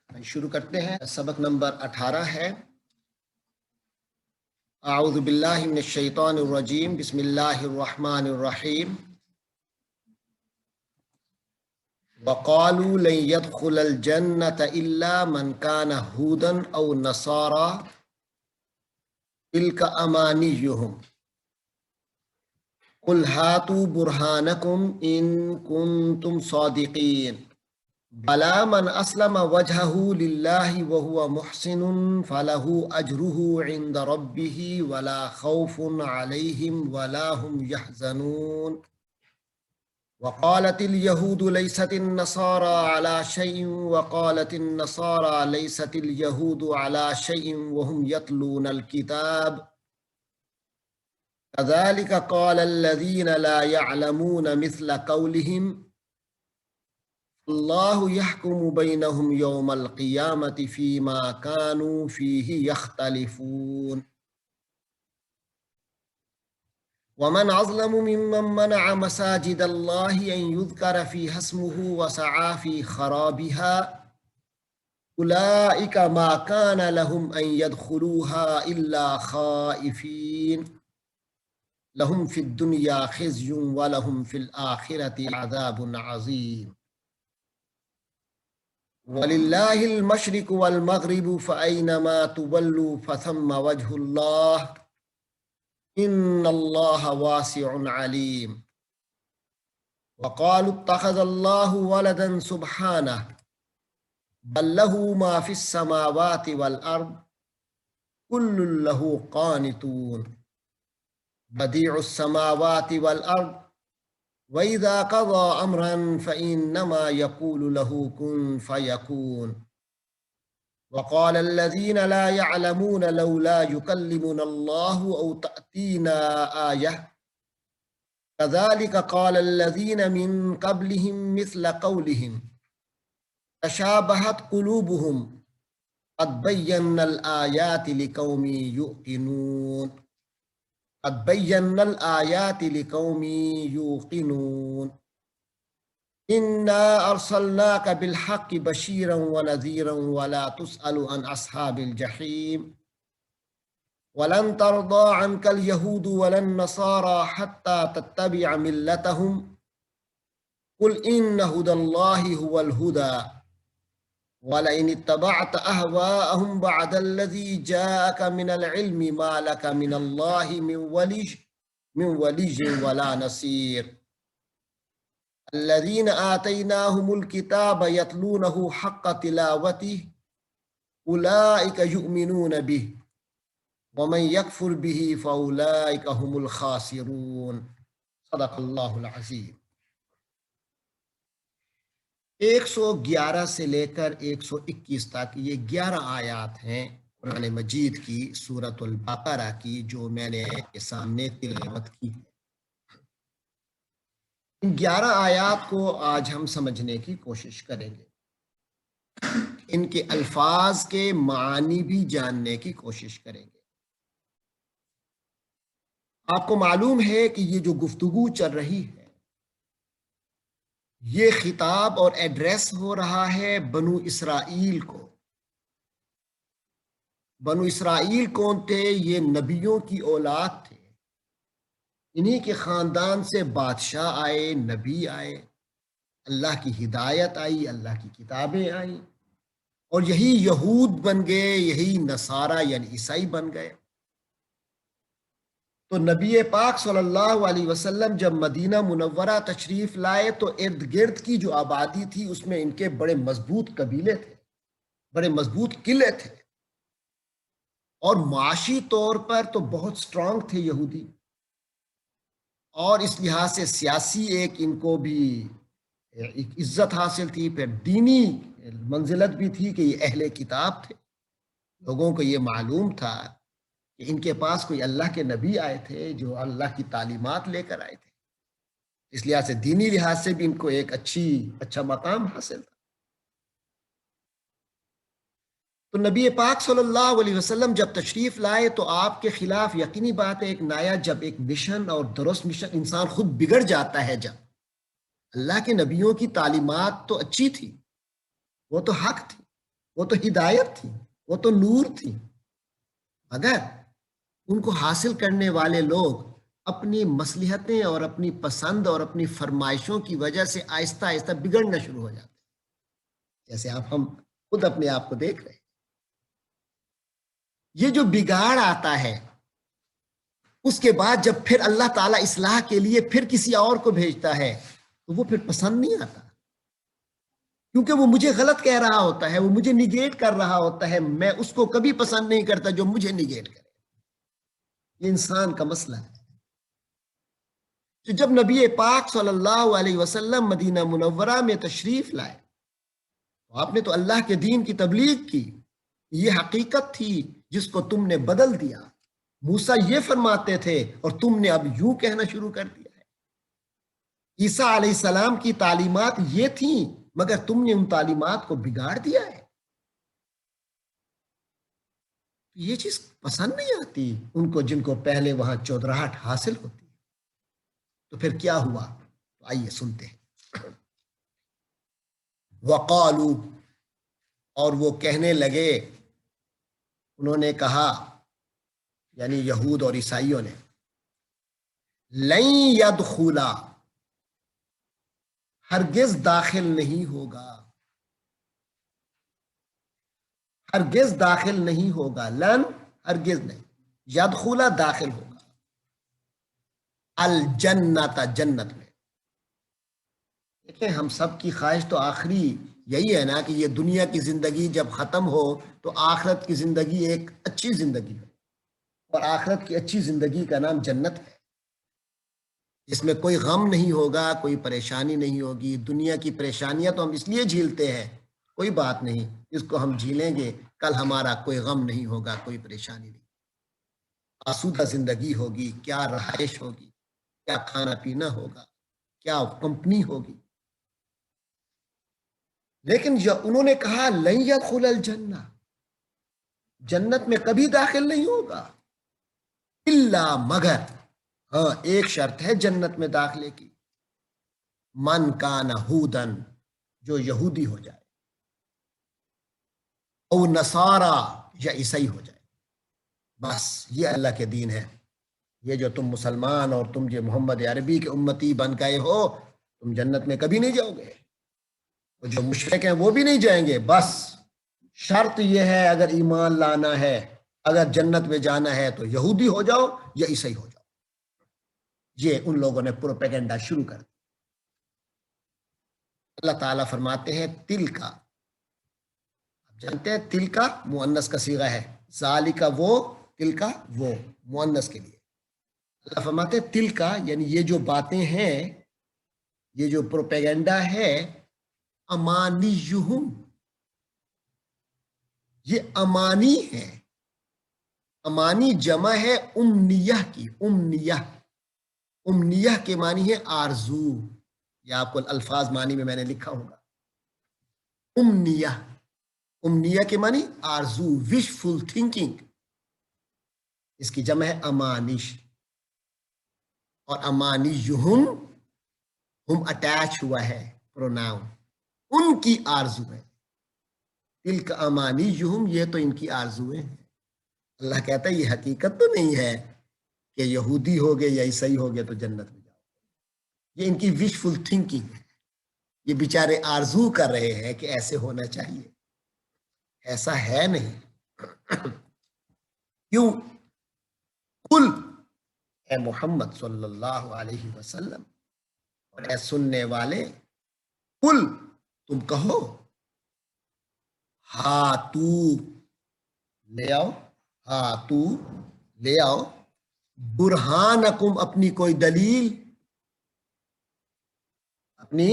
شروع کرتے ہیں۔ سبق نمبر 18 ہے۔ اعوذ باللہ من الشیطان الرجیم، بسم اللہ الرحمن الرحیم۔ وقالوا لن يدخل الجنة إلا من كان هودا أو نصارى تلك أمانيهم قل هاتوا برهانكم إن كنتم صادقين بلى من أسلم وجهه لله وهو محسن فله أجره عند ربه ولا خوف عليهم ولا هم يحزنون وقالت اليهود ليست النصارى على شيء وقالت النصارى ليست اليهود على شيء وهم يتلون الكتاب كذلك قال الذين لا يعلمون مثل قولهم الله يحكم بينهم يوم القيامة فيما كانوا فيه يختلفون ومن أظلم ممن منع مساجد الله أن يذكر فيها اسمه وسعى في خرابها أولئك ما كان لهم أن يدخلوها إلا خائفين لهم في الدنيا خزي ولهم في الآخرة عذاب عظيم ولله المشرق والمغرب فأينما تولوا فثم وجه الله إن الله واسع عليم وقالوا اتخذ الله ولدا سبحانه بل له ما في السماوات والأرض كل له قانتون بديع السماوات والأرض وَإِذَا قَضَى أَمْرًا فَإِنَّمَا يَقُولُ لَهُ كُن فَيَكُونُ وَقَالَ الَّذِينَ لَا يَعْلَمُونَ لَوْلَا يُكَلِّمُنَا اللَّهُ أَوْ تَأْتِينَا آيَةٌ كَذَلِكَ قَالَ الَّذِينَ مِن قَبْلِهِم مِثْلَ قَوْلِهِمْ تَشَابَهَتْ قُلُوبُهُمْ قَدْ بَيَّنَّا الْآيَاتِ لِقَوْمٍ يُؤْمِنُونَ قد بينا الآيات لقوم يوقنون إنا أرسلناك بالحق بشيرا ونذيرا ولا تسأل عن أصحاب الجحيم ولن ترضى عنك اليهود ولا النصارى حتى تتبع ملتهم قل إن هدى الله هو الهدى وَلَئِنِ اتَّبَعْتَ أَهْوَاءَهُمْ بَعْدَ الَّذِي جَاءَكَ مِنَ الْعِلْمِ مَا لَكَ مِنَ اللَّهِ مِنْ وَلِيٍّ وَلَا نَصِيرٍ الَّذِينَ آتَيْنَاهُمُ الْكِتَابَ يَتْلُونَهُ حَقَّ تِلَاوَتِهِ أُولَئِكَ يُؤْمِنُونَ بِهِ وَمَنْ يَكْفُرْ بِهِ فَأُولَئِكَ هُمُ الْخَاسِرُونَ صدق اللہ العظیم۔ 111 سے لے کر 121 تک یہ 11 آیات ہیں قرآن مجید کی سورۃ البقرہ کی، جو میں نے آپ کے سامنے تلاوت کی ہے۔ ان 11 آیات کو آج ہم سمجھنے کی کوشش کریں گے، ان کے الفاظ کے معانی بھی جاننے کی کوشش کریں گے۔ آپ کو معلوم ہے کہ یہ جو گفتگو چل رہی ہے، یہ خطاب اور ایڈریس ہو رہا ہے بنو اسرائیل کو۔ بنو اسرائیل کون تھے؟ یہ نبیوں کی اولاد تھے، انہی کے خاندان سے بادشاہ آئے، نبی آئے، اللہ کی ہدایت آئی، اللہ کی کتابیں آئیں، اور یہی یہود بن گئے، یہی نصارہ یعنی عیسائی بن گئے۔ تو نبی پاک صلی اللہ علیہ وسلم جب مدینہ منورہ تشریف لائے تو ارد گرد کی جو آبادی تھی اس میں ان کے بڑے مضبوط قبیلے تھے، بڑے مضبوط قلعے تھے، اور معاشی طور پر تو بہت سٹرونگ تھے یہودی، اور اس لحاظ سے سیاسی ایک ان کو بھی ایک عزت حاصل تھی، پھر دینی منزلت بھی تھی کہ یہ اہل کتاب تھے۔ لوگوں کو یہ معلوم تھا کہ ان کے پاس کوئی اللہ کے نبی آئے تھے جو اللہ کی تعلیمات لے کر آئے تھے، اس لحاظ سے دینی لحاظ سے بھی ان کو ایک اچھا مقام حاصل تھا۔ تو نبی پاک صلی اللہ علیہ وسلم جب تشریف لائے تو آپ کے خلاف یقینی بات ہے ایک نیا، جب ایک مشن اور درست مشن، انسان خود بگڑ جاتا ہے جب اللہ کے نبیوں کی تعلیمات تو اچھی تھی، وہ تو حق تھی، وہ تو ہدایت تھی، وہ تو نور تھی، مگر ان کو حاصل کرنے والے لوگ اپنی مصلحتیں اور اپنی پسند اور اپنی فرمائشوں کی وجہ سے آہستہ آہستہ بگڑنا شروع ہو جاتے ہیں، جیسے اب ہم خود اپنے آپ کو دیکھ رہے ہیں۔ یہ جو بگاڑ آتا ہے، اس کے بعد جب پھر اللہ تعالیٰ اصلاح کے لیے پھر کسی اور کو بھیجتا ہے تو وہ پھر پسند نہیں آتا، کیونکہ وہ مجھے غلط کہہ رہا ہوتا ہے، وہ مجھے نیگیٹ کر رہا ہوتا ہے، میں اس کو کبھی پسند نہیں کرتا جو مجھے نیگیٹ کرے۔ یہ انسان کا مسئلہ ہے۔ تو جب نبی پاک صلی اللہ علیہ وسلم مدینہ منورہ میں تشریف لائے تو آپ نے تو اللہ کے دین کی تبلیغ کی، یہ حقیقت تھی جس کو تم نے بدل دیا۔ موسیٰ یہ فرماتے تھے اور تم نے اب یوں کہنا شروع کر دیا ہے۔ عیسیٰ علیہ السلام کی تعلیمات یہ تھیں مگر تم نے ان تعلیمات کو بگاڑ دیا ہے۔ یہ چیز پسند نہیں آتی ان کو جن کو پہلے وہاں چودراہٹ حاصل ہوتی ہے۔ تو پھر کیا ہوا؟ تو آئیے سنتے ہیں۔ وقالو، اور وہ کہنے لگے، انہوں نے کہا یعنی یہود اور عیسائیوں نے، لن یدخلا، ہرگز داخل نہیں ہوگا، ہرگز داخل نہیں ہوگا، لن ہرگز نہیں، یدخلا داخل ہوگا، الجنت جنت میں۔ دیکھیں ہم سب کی خواہش تو آخری یہی ہے نا کہ یہ دنیا کی زندگی جب ختم ہو تو آخرت کی زندگی ایک اچھی زندگی ہو، اور آخرت کی اچھی زندگی کا نام جنت ہے، جس میں کوئی غم نہیں ہوگا، کوئی پریشانی نہیں ہوگی۔ دنیا کی پریشانیاں تو ہم اس لیے جھیلتے ہیں، کوئی بات نہیں، اس کو ہم جھیلیں گے، کل ہمارا کوئی غم نہیں ہوگا، کوئی پریشانی نہیں، آسودہ زندگی ہوگی، کیا رہائش ہوگی، کیا کھانا پینا ہوگا، کیا کمپنی ہوگی۔ لیکن انہوں نے کہا لن یدخل الجنہ، جنت میں کبھی داخل نہیں ہوگا، الا مگر، ہاں ایک شرط ہے جنت میں داخلے کی، من کان ہودن، جو یہودی ہو جائے، او نصارا، یا عیسائی ہو جائے، بس یہ اللہ کے دین ہے۔ یہ جو تم مسلمان اور تم جو محمد عربی کے امتی بن گئے ہو، تم جنت میں کبھی نہیں جاؤ گے، اور جو مشرک ہیں وہ بھی نہیں جائیں گے۔ بس شرط یہ ہے، اگر ایمان لانا ہے، اگر جنت میں جانا ہے تو یہودی ہو جاؤ یا عیسائی ہو جاؤ۔ یہ ان لوگوں نے پروپیگنڈا شروع کر دیا۔ اللہ تعالیٰ فرماتے ہیں تل کا، آپ جانتے ہیں تل کا مؤنث کا صیغہ ہے، ذالک وہ، تل کا وہ، مؤنث کے لیے۔ اللہ فرماتے ہیں تل کا، یعنی یہ جو باتیں ہیں، یہ جو پروپیگنڈا ہے، امانیہم، یہ امانی ہے۔ امانی جمع ہے امنیہ کی، امنیہ، امنیہ کے معنی ہے آرزو، یا آپ کو الفاظ معنی میں نے لکھا ہوگا، امنیہ، امنیہ کے معنی آرزو، وش فل تھنکنگ، اس کی جمع ہے امانش، اور امانیہم، ہم اٹیچ ہوا ہے پروناؤن، ان کی آرزو ہے، تلک امانیہم، یہ تو ان کی آرزویں ہیں۔ اللہ کہتا ہے یہ حقیقت تو نہیں ہے کہ یہودی ہوگے یا عیسائی ہوگے تو جنت میں جاؤ، یہ ان کی وش فل تھنکنگ ہے، یہ بیچارے آرزو کر رہے ہیں کہ ایسے ہونا چاہیے، ایسا ہے نہیں۔ کیوں؟ قل، اے محمد صلی اللہ علیہ وسلم، اور اے سننے والے، قل، تم کہو، ہاتو، لے آؤ، ہاتو، لے آؤ، برہانکم، اپنی کوئی دلیل، اپنی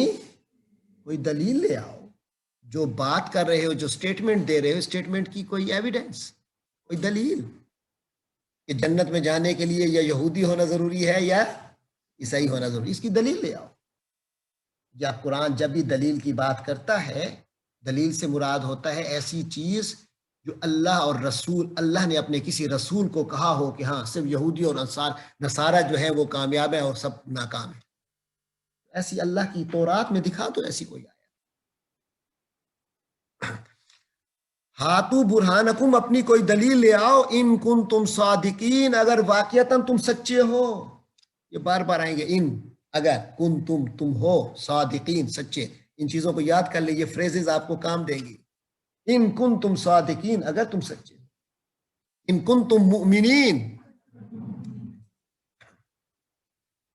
کوئی دلیل لے آؤ، جو بات کر رہے ہو، جو سٹیٹمنٹ دے رہے ہو، سٹیٹمنٹ کی کوئی ایویڈنس، کوئی دلیل، کہ جنت میں جانے کے لیے یا یہودی ہونا ضروری ہے یا عیسائی ہونا ضروری، اس کی دلیل لے آؤ۔ یا قرآن جب بھی دلیل کی بات کرتا ہے، دلیل سے مراد ہوتا ہے ایسی چیز جو اللہ اور رسول، اللہ نے اپنے کسی رسول کو کہا ہو کہ ہاں صرف یہودی اور نصارہ جو ہے وہ کامیاب ہے اور سب ناکام ہے، ایسی اللہ کی تورات میں دکھا تو ایسی کوئی آیا۔ ہاتو برہانکم، اپنی کوئی دلیل لے آؤ، ان کنتم صادقین، اگر واقعتاً تم سچے ہو. یہ بار بار آئیں گے، ان، اگر، کنتم، تم ہو، صادقین، سچے. ان چیزوں کو یاد کر لیں، یہ فریزز آپ کو کام دیں گی. ان کنتم صادقین، اگر تم سچے ہو. ان کنتم مؤمنین.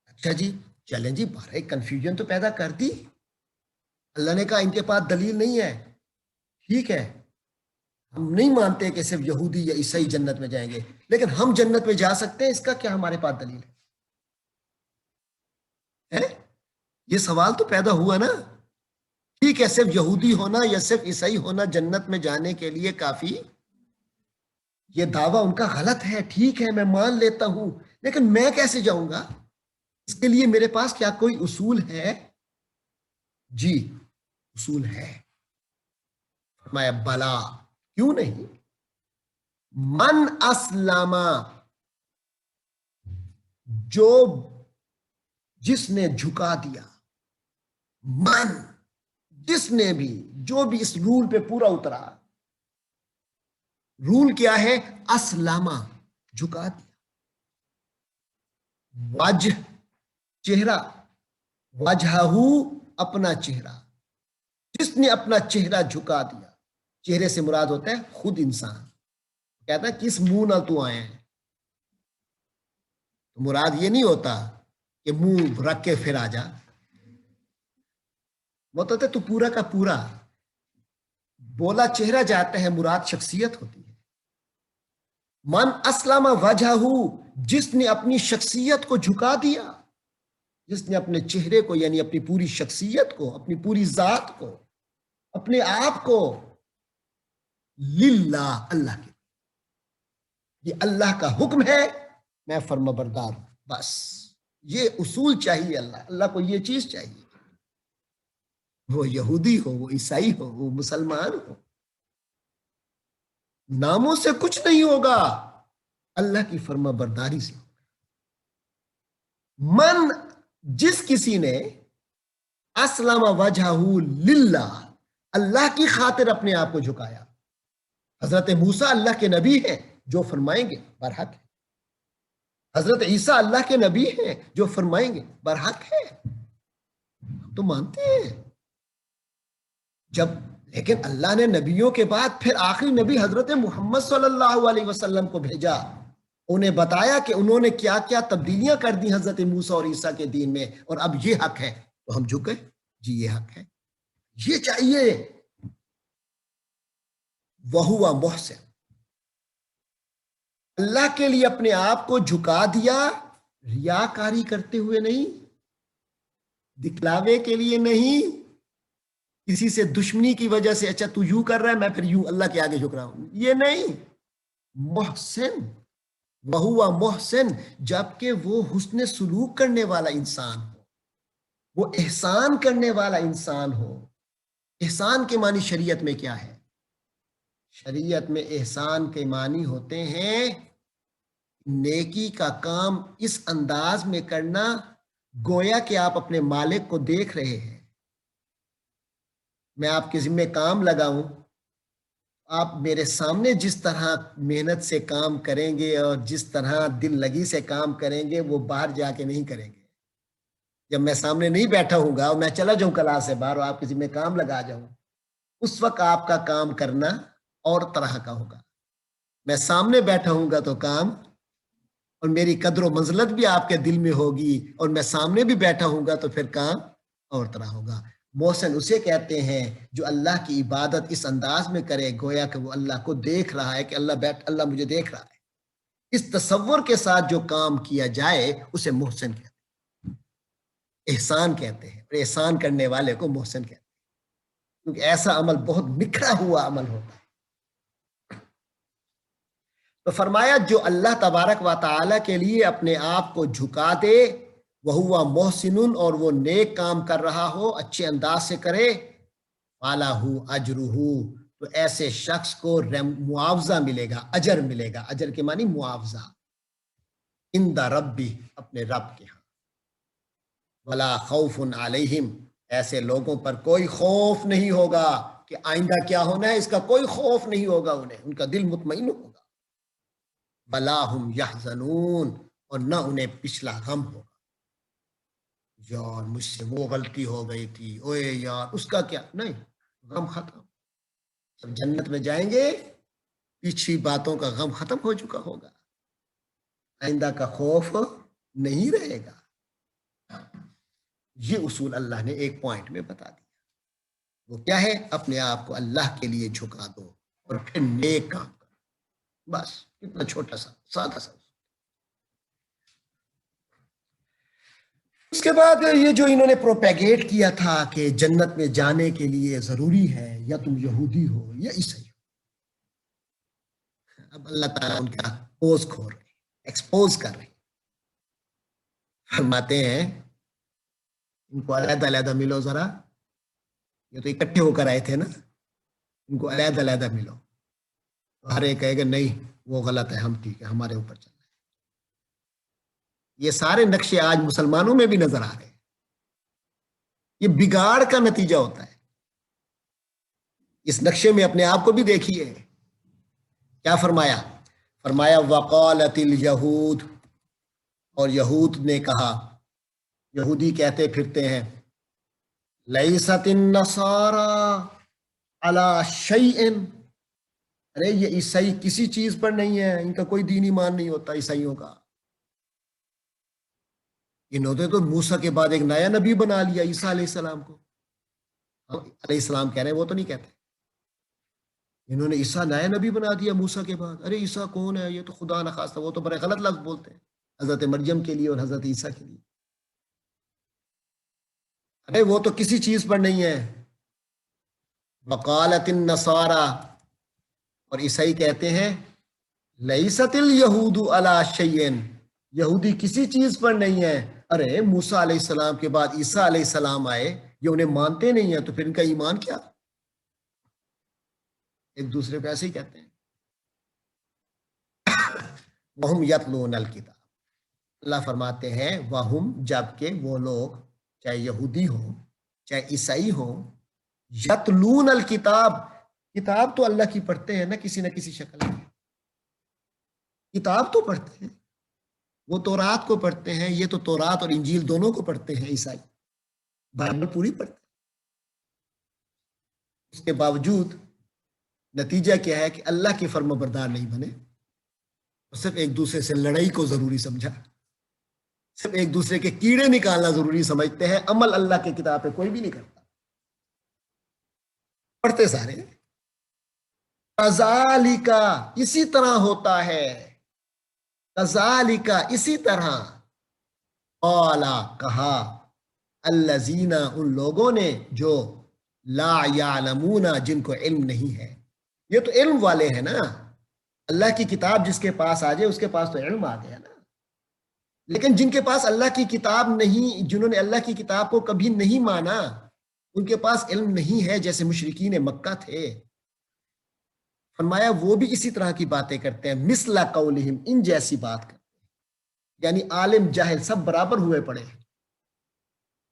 اچھا جی، چلیں جی، بارے کنفیوژن تو پیدا کر دی. اللہ نے کہا ان کے پاس دلیل نہیں ہے، ٹھیک ہے، ہم نہیں مانتے کہ صرف یہودی یا عیسائی جنت میں جائیں گے، لیکن ہم جنت میں جا سکتے ہیں، اس کا کیا ہمارے پاس دلیل ہے؟ یہ سوال تو پیدا ہوا نا. ٹھیک ہے، صرف یہودی ہونا یا صرف عیسائی ہونا جنت میں جانے کے لیے کافی، یہ دعویٰ ان کا غلط ہے، ٹھیک ہے، میں مان لیتا ہوں، لیکن میں کیسے جاؤں گا؟ اس کے لیے میرے پاس کیا کوئی اصول ہے؟ جی، اصول ہے. فرمایا بلا، کیوں نہیں. من اسلم، جس نے جھکا دیا. من، جس نے بھی، جو بھی اس رول پہ پورا اترا. رول کیا ہے؟ اسلم، جھکا دیا. وجہ، چہرہ، وجہہ، اپنا چہرہ. جس نے اپنا چہرہ جھکا دیا. چہرے سے مراد ہوتا ہے خود انسان. کہتا ہے کس منہ نہ تو آئے ہیں. تو مراد یہ نہیں ہوتا کہ منہ رکھ کے پھر آ جا. وہ تو تو پورا کا پورا بولا چہرہ جاتا ہے، مراد شخصیت ہوتی ہے. من اسلم وجہہ، جس نے اپنی شخصیت کو جھکا دیا. جس نے اپنے چہرے کو، یعنی اپنی پوری شخصیت کو، اپنی پوری ذات کو، اپنے آپ کو للہ، اللہ کے. یہ اللہ کا حکم ہے، میں فرما بردار ہوں. بس یہ اصول چاہیے. اللہ کو یہ چیز چاہیے. وہ یہودی ہو، وہ عیسائی ہو، وہ مسلمان ہو، ناموں سے کچھ نہیں ہوگا، اللہ کی فرما برداری سے. من، جس کسی نے اسلم وجہہ للہ، اللہ کی خاطر اپنے آپ کو جھکایا. حضرت موسیٰ اللہ کے نبی ہیں، جو فرمائیں گے برحق ہے. حضرت عیسیٰ اللہ کے نبی ہیں، جو فرمائیں گے برحق ہے. تو مانتے ہیں. لیکن اللہ نے نبیوں کے بعد پھر آخری نبی حضرت محمد صلی اللہ علیہ وسلم کو بھیجا. انہیں بتایا کہ انہوں نے کیا کیا تبدیلیاں کر دی حضرت موسیٰ اور عیسیٰ کے دین میں، اور اب یہ حق ہے تو ہم جھکے. جی یہ حق ہے، یہ چاہیے. وہوا محسن، اللہ کے لیے اپنے آپ کو جھکا دیا، ریاکاری کرتے ہوئے نہیں، دکھلاوے کے لیے نہیں، کسی سے دشمنی کی وجہ سے اچھا تو یوں کر رہا ہے میں پھر یوں اللہ کے آگے جھک رہا ہوں، یہ نہیں. محسن، وہوا محسن، جبکہ وہ حسن سلوک کرنے والا انسان ہو، وہ احسان کرنے والا انسان ہو. احسان کے معنی شریعت میں کیا ہے؟ شریعت میں احسان کے معنی ہوتے ہیں نیکی کا کام اس انداز میں کرنا گویا کہ آپ اپنے مالک کو دیکھ رہے ہیں. میں آپ کے ذمہ کام لگاؤں، آپ میرے سامنے جس طرح محنت سے کام کریں گے اور جس طرح دل لگی سے کام کریں گے وہ باہر جا کے نہیں کریں گے. جب میں سامنے نہیں بیٹھا ہوں گا اور میں چلا جاؤں کلاس سے باہر اور آپ کے ذمہ کام لگا جاؤں، اس وقت آپ کا کام کرنا اور طرح کا ہوگا. میں سامنے بیٹھا ہوں گا تو کام، اور میری قدر و منزلت بھی آپ کے دل میں ہوگی، اور میں سامنے بھی بیٹھا ہوں گا تو پھر کام اور طرح ہوگا. محسن اسے کہتے ہیں جو اللہ کی عبادت اس انداز میں کرے گویا کہ وہ اللہ کو دیکھ رہا ہے، کہ اللہ مجھے دیکھ رہا ہے. اس تصور کے ساتھ جو کام کیا جائے اسے محسن کہتے ہیں، احسان کہتے ہیں. اور احسان کرنے والے کو محسن کہتے ہیں، کیونکہ ایسا عمل بہت نکھرا ہوا عمل ہوتا ہے. تو فرمایا جو اللہ تبارک و تعالی کے لیے اپنے آپ کو جھکا دے، وہ ہوا محسن، اور وہ نیک کام کر رہا ہو، اچھے انداز سے کرے، فَلَهُ أَجْرُهُ، تو ایسے شخص کو معاوضہ ملے گا، اجر ملے گا. اجر کے معنی معاوضہ. عند ربی، اپنے رب کے ہاں. وَلَا خَوْفٌ عَلَيْهِمْ، ایسے لوگوں پر کوئی خوف نہیں ہوگا کہ آئندہ کیا ہونا ہے اس کا کوئی خوف نہیں ہوگا انہیں، ان کا دل مطمئن ہوگا. ولا هم يحزنون، اور نہ انہیں پچھلا غم ہوگا. یار مجھ سے وہ غلطی ہو گئی تھی، اوے یار اس کا کیا، نہیں، غم ختم. جب جنت میں جائیں گے پیچھے باتوں کا غم ختم ہو چکا ہوگا، آئندہ کا خوف نہیں رہے گا. یہ اصول اللہ نے ایک پوائنٹ میں بتا دیا. وہ کیا ہے؟ اپنے آپ کو اللہ کے لیے جھکا دو اور پھر نیک کام کرو. بس اتنا چھوٹا سا سادہ سا. اس کے بعد یہ جو انہوں نے پروپیگیٹ کیا تھا کہ جنت میں جانے کے لیے ضروری ہے یا تم یہودی ہو یا عیسائی ہو، اب اللہ تعالیٰ ان کا پوز کھول رہے، ایکسپوز کر رہے. فرماتے ہیں ان کو علیحدہ علیحدہ ملو ذرا، یہ تو اکٹھے ہو کر آئے تھے نا، ان کو علیحدہ علیحدہ ملو. ہر ایک کہے گا نہیں وہ غلط ہے، ہم ٹھیک ہے، ہمارے اوپر چل رہا ہے. یہ سارے نقشے آج مسلمانوں میں بھی نظر آ رہے ہیں. یہ بگاڑ کا نتیجہ ہوتا ہے. اس نقشے میں اپنے آپ کو بھی دیکھیے. کیا فرمایا؟ فرمایا وقالت الیہود، اور یہود نے کہا، یہودی کہتے پھرتے ہیں، لیست النصارى علی شیء، ارے یہ عیسائی کسی چیز پر نہیں ہے، ان کا کوئی دین ایمان نہیں ہوتا عیسائیوں کا. انہوں نے تو موسیٰ کے بعد ایک نیا نبی بنا لیا عیسیٰ علیہ السلام کو. علیہ السلام کہہ رہے ہیں، وہ تو نہیں کہتے. انہوں نے عیسیٰ نیا نبی بنا دیا موسیٰ کے بعد. ارے عیسیٰ کون ہے؟ یہ تو خدا نخواستہ، وہ تو بڑے غلط لفظ بولتے ہیں حضرت مریم کے لیے اور حضرت عیسیٰ کے لیے. ارے وہ تو کسی چیز پر نہیں ہے. وقالت النصارى، اور عیسائی کہتے ہیں لیست الیہود علی شیء، یہودی کسی چیز پر نہیں ہے. ارے موسیٰ علیہ السلام کے بعد عیسیٰ علیہ السلام آئے، یہ انہیں مانتے نہیں ہیں، تو پھر ان کا ایمان کیا؟ ایک دوسرے کو ایسے ہی کہتے ہیں. وَهُمْ يَتْلُونَ الْكِتَابَ، اللہ فرماتے ہیں وَهُمْ، جبکہ وہ لوگ چاہے یہودی ہوں چاہے عیسائی ہوں، یتلون الکتاب، کتاب تو اللہ کی پڑھتے ہیں نا کسی کسی شکل میں. کتاب تو پڑھتے ہیں، وہ تورات کو پڑھتے ہیں، یہ تو تورات اور انجیل دونوں کو پڑھتے ہیں عیسائی، بائبل پوری پڑھتے ہیں. اس کے باوجود نتیجہ کیا ہے کہ اللہ کے فرما بردار نہیں بنے، صرف ایک دوسرے سے لڑائی کو ضروری سمجھا، صرف ایک دوسرے کے کیڑے نکالنا ضروری سمجھتے ہیں. عمل اللہ کی کتاب پہ کوئی بھی نہیں کرتا، پڑھتے سارے. کذالک، اسی طرح ہوتا ہے، کذالک، اسی طرح، قال، کہا، الذین، ان لوگوں نے جو لا یعلمون، جن کو علم نہیں ہے. یہ تو علم والے ہیں نا، اللہ کی کتاب جس کے پاس آ جائے اس کے پاس تو علم آ گیا نا. لیکن جن کے پاس اللہ کی کتاب نہیں، جنہوں نے اللہ کی کتاب کو کبھی نہیں مانا، ان کے پاس علم نہیں ہے، جیسے مشرکین مکہ تھے. فرمایا وہ بھی اسی طرح کی باتیں کرتے ہیں، مثل قولہم، ان جیسی بات کرتے ہیں. یعنی عالم جاہل سب برابر ہوئے پڑے ہیں.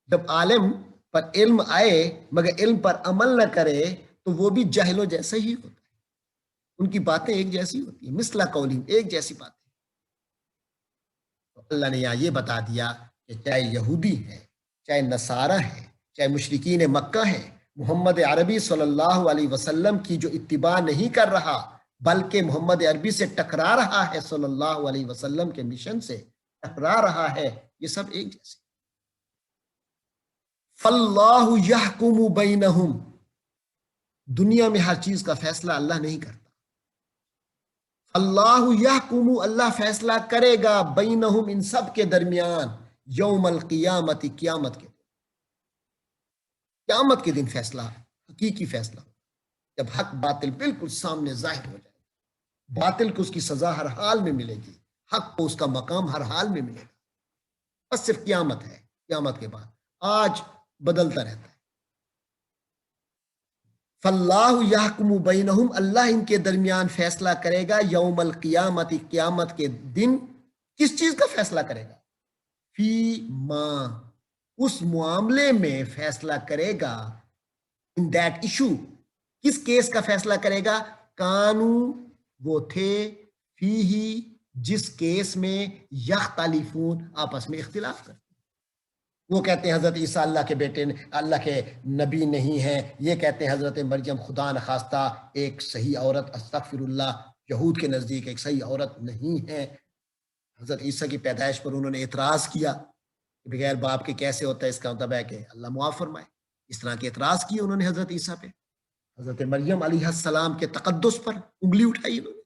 جب عالم پر علم آئے مگر علم پر عمل نہ کرے تو وہ بھی جاہلوں جیسا ہی ہوتا ہے. ان کی باتیں ایک جیسی ہوتی ہیں، مثل قولہم، ایک جیسی باتیں. تو اللہ نے یہاں یہ بتا دیا کہ چاہے یہودی ہے، چاہے نصارہ ہے، چاہے مشرکین مکہ ہے، محمد عربی صلی اللہ علیہ وسلم کی جو اتباع نہیں کر رہا بلکہ محمد عربی سے ٹکرا رہا ہے، صلی اللہ علیہ وسلم کے مشن سے ٹکرا رہا ہے، یہ سب ایک جیسے. فاللہ یحکم بینہم، دنیا میں ہر چیز کا فیصلہ اللہ نہیں کرتا. اللہ یحکم، اللہ فیصلہ کرے گا، بینہم، ان سب کے درمیان، یوم القیامت، قیامت کے دن. قیامت کے دن فیصلہ، حقیقی فیصلہ، جب حق باطل بالکل سامنے ظاہر ہو جائے. باطل کو اس کی سزا ہر حال میں ملے گی، حق کو اس کا مقام ہر حال میں ملے گا. بس صرف قیامت ہے، قیامت کے بعد آج بدلتا رہتا ہے. فاللہ یحکم بینہم، اللہ ان کے درمیان فیصلہ کرے گا، یوم القیامت، قیامت کے دن. کس چیز کا فیصلہ کرے گا؟ فی ما، اس معاملے میں فیصلہ کرے گا، ان دیٹ ایشو، کس کیس کا فیصلہ کرے گا؟ کانو، وہ تھے، فیہی، جس کیس میں یختلفون، آپس میں اختلاف کرتے، وہ کہتے ہیں حضرت عیسیٰ اللہ کے بیٹے، اللہ کے نبی نہیں ہیں، یہ کہتے ہیں حضرت مریم خدا نخواستہ ایک صحیح عورت، استغفر اللہ، یہود کے نزدیک ایک صحیح عورت نہیں ہے۔ حضرت عیسیٰ کی پیدائش پر انہوں نے اعتراض کیا کہ بغیر باپ کے کیسے ہوتا ہے، اس کا مطلب ہے کہ اللہ معاف فرمائے، اس طرح کے اعتراض کیے انہوں نے حضرت عیسیٰ پہ۔ حضرت مریم علیہ السلام کے تقدس پر انگلی اٹھائی انہوں نے،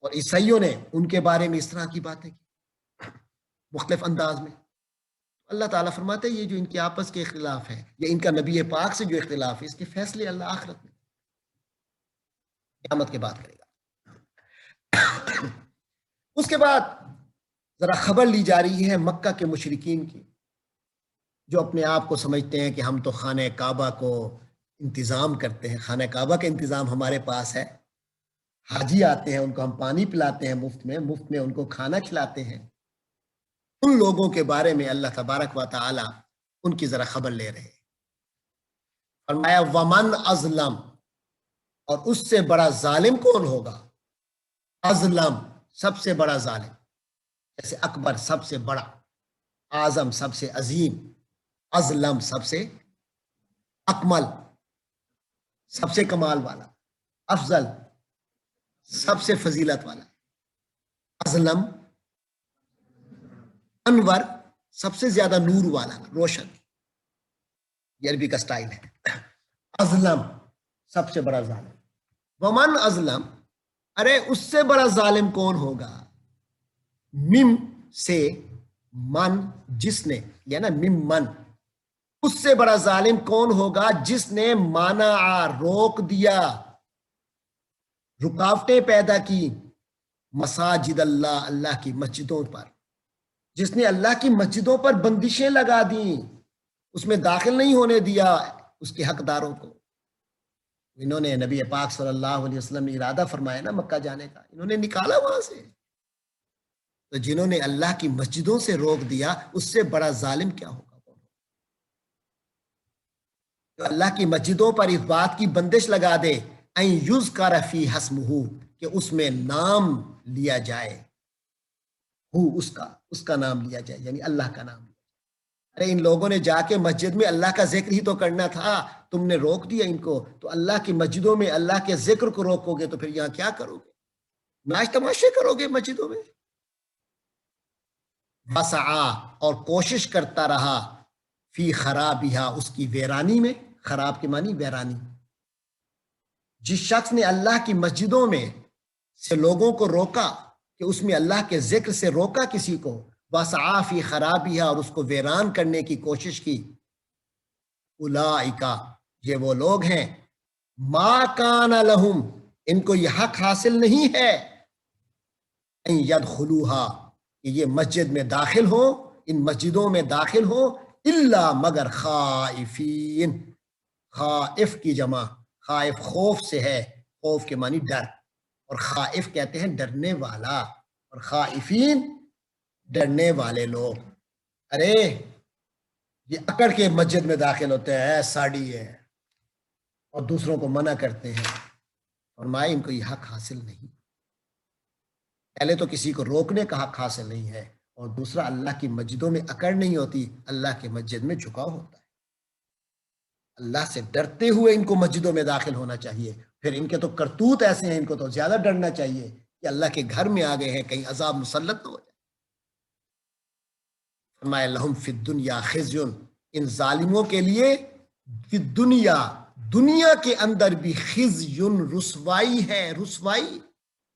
اور عیسائیوں نے ان کے بارے میں اس طرح کی باتیں کی مختلف انداز میں۔ اللہ تعالیٰ فرماتے ہیں یہ جو ان کے آپس کے اختلاف ہے، یا ان کا نبی پاک سے جو اختلاف ہے، اس کے فیصلے اللہ آخرت میں، قیامت کے بعد کرے گا۔ اس کے بعد ذرا خبر لی جا رہی ہے مکہ کے مشرکین کی، جو اپنے آپ کو سمجھتے ہیں کہ ہم تو خانہ کعبہ کو انتظام کرتے ہیں، خانہ کعبہ کا انتظام ہمارے پاس ہے، حاجی آتے ہیں ان کو ہم پانی پلاتے ہیں مفت میں ان کو کھانا کھلاتے ہیں۔ ان لوگوں کے بارے میں اللہ تبارک و تعالی ان کی ذرا خبر لے رہے ہیں۔ فرمایا ومن ازلم، اور اس سے بڑا ظالم کون ہوگا؟ ازلم، سب سے بڑا ظالم، جیسے اکبر سب سے بڑا، اعظم سب سے عظیم، ازلم سب سے اکمل، سب سے کمال والا، افضل سب سے فضیلت والا، ازلم انور سب سے زیادہ نور والا، روشن، یہ عربی کا سٹائل ہے۔ ازلم سب سے بڑا ظالم، ومن ازلم، ارے اس سے بڑا ظالم کون ہوگا؟ مم سے من، جس نے، یا نا مم من، اس سے بڑا ظالم کون ہوگا جس نے منع، روک دیا، رکاوٹیں پیدا کی، مساجد اللہ، اللہ کی مسجدوں پر، جس نے اللہ کی مسجدوں پر بندشیں لگا دیں، اس میں داخل نہیں ہونے دیا اس کے حقداروں کو۔ انہوں نے نبی پاک صلی اللہ علیہ وسلم نے ارادہ فرمایا نا مکہ جانے کا، انہوں نے نکالا وہاں سے، تو جنہوں نے اللہ کی مسجدوں سے روک دیا اس سے بڑا ظالم کیا ہوگا؟ تو اللہ کی مسجدوں پر اس بات کی بندش لگا دے ان یذکر فی اسمہ، کہ اس میں نام لیا جائے، اس کا نام لیا جائے، یعنی اللہ کا نام لیا جائے۔ ارے ان لوگوں نے جا کے مسجد میں اللہ کا ذکر ہی تو کرنا تھا، تم نے روک دیا ان کو، تو اللہ کی مسجدوں میں اللہ کے ذکر کو روکو گے تو پھر یہاں کیا کرو گے؟ ناچ تماشے کرو گے مسجدوں میں؟ وسعا، اور کوشش کرتا رہا، فی خرابہا، اس کی ویرانی میں، خراب کے معنی ویرانی۔ جس شخص نے اللہ کی مسجدوں میں سے لوگوں کو روکا، کہ اس میں اللہ کے ذکر سے روکا کسی کو، وسعا فی خرابہا، اور اس کو ویران کرنے کی کوشش کی، اولئک، یہ وہ لوگ ہیں، ما کان لہم، ان کو یہ حق حاصل نہیں ہے، ان یدخلوہا، کہ یہ مسجد میں داخل ہو، ان مسجدوں میں داخل ہو، الا مگر خائفین، خائف کی جمع، خائف خوف سے ہے، خوف کے معنی ڈر، اور خائف کہتے ہیں ڈرنے والا، اور خائفین ڈرنے والے لوگ۔ ارے یہ اکڑ کے مسجد میں داخل ہوتے ہیں، ساڑی ہے، اور دوسروں کو منع کرتے ہیں، فرمایا ان کو یہ حق حاصل نہیں۔ پہلے تو کسی کو روکنے کا حق حاصل نہیں ہے، اور دوسرا اللہ کی مسجدوں میں اکڑ نہیں ہوتی، اللہ کے مسجد میں جھکاؤ ہوتا ہے۔ اللہ سے ڈرتے ہوئے ان کو مسجدوں میں داخل ہونا چاہیے، پھر ان کے تو کرتوت ایسے ہیں، ان کو تو زیادہ ڈرنا چاہیے کہ اللہ کے گھر میں آ گئے ہیں، کہیں عذاب مسلط نہ ہو جائے۔ فرمایا لہم فی الدنیا خزی، ان ظالموں کے لیے فی الدنیا، دنیا کے اندر بھی خزی، رسوائی ہے، رسوائی،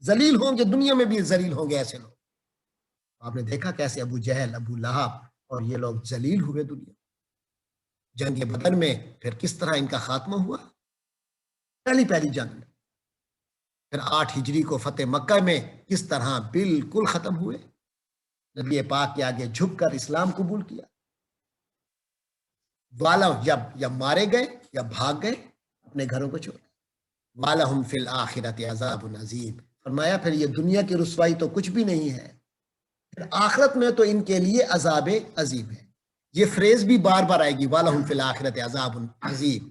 ذلیل ہوں گے، دنیا میں بھی ذلیل ہوں گے ایسے لوگ۔ آپ نے دیکھا کیسے ابو جہل، ابو لہب اور یہ لوگ ذلیل ہوئے دنیا۔ جنگ بدر میں پھر کس طرح ان کا خاتمہ ہوا؟ پہلی جنگ میں۔ پھر 8 ہجری کو فتح مکہ میں کس طرح بالکل ختم ہوئے، نبی پاک کے آگے جھک کر اسلام قبول کیا۔ والا یا مارے گئے یا بھاگ گئے اپنے گھروں کو چھوڑ، وَلَهُمْ فِي الْآخِرَةِ عَذَابٌ عَظِيمٌ، فرمایا پھر یہ دنیا کی رسوائی تو کچھ بھی نہیں ہے، پھر آخرت میں تو ان کے لیے عذاب عظیم ہے۔ یہ فریز بھی بار بار آئے گی، وَلَهُمْ فِي الْآخِرَةِ عَذَابٌ عَظِيمٌ،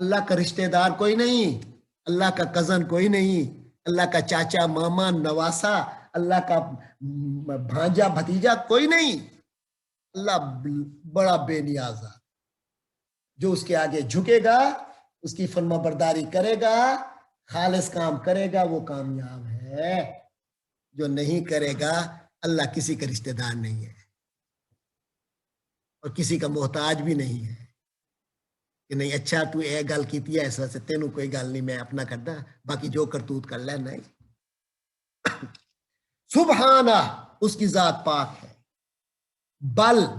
اللہ کا رشتہ دار کوئی نہیں، اللہ کا کزن کوئی نہیں، اللہ کا چاچا ماما نواسا، اللہ کا بھانجا بھتیجا کوئی نہیں۔ اللہ بڑا بے نیاز ہے، جو اس کے آگے جھکے گا، اس کی فرما برداری کرے گا، خالص کام کرے گا، وہ کامیاب ہے۔ جو نہیں کرے گا، اللہ کسی کا رشتہ دار نہیں ہے اور کسی کا محتاج بھی نہیں ہے کہ نہیں اچھا تو اے گل کیتی ہے ایسا سے تینوں کوئی گل نہیں، میں اپنا کردا باقی جو کرتوت کر لے۔ نہیں، سبحانہ، اس کی ذات پاک ہے۔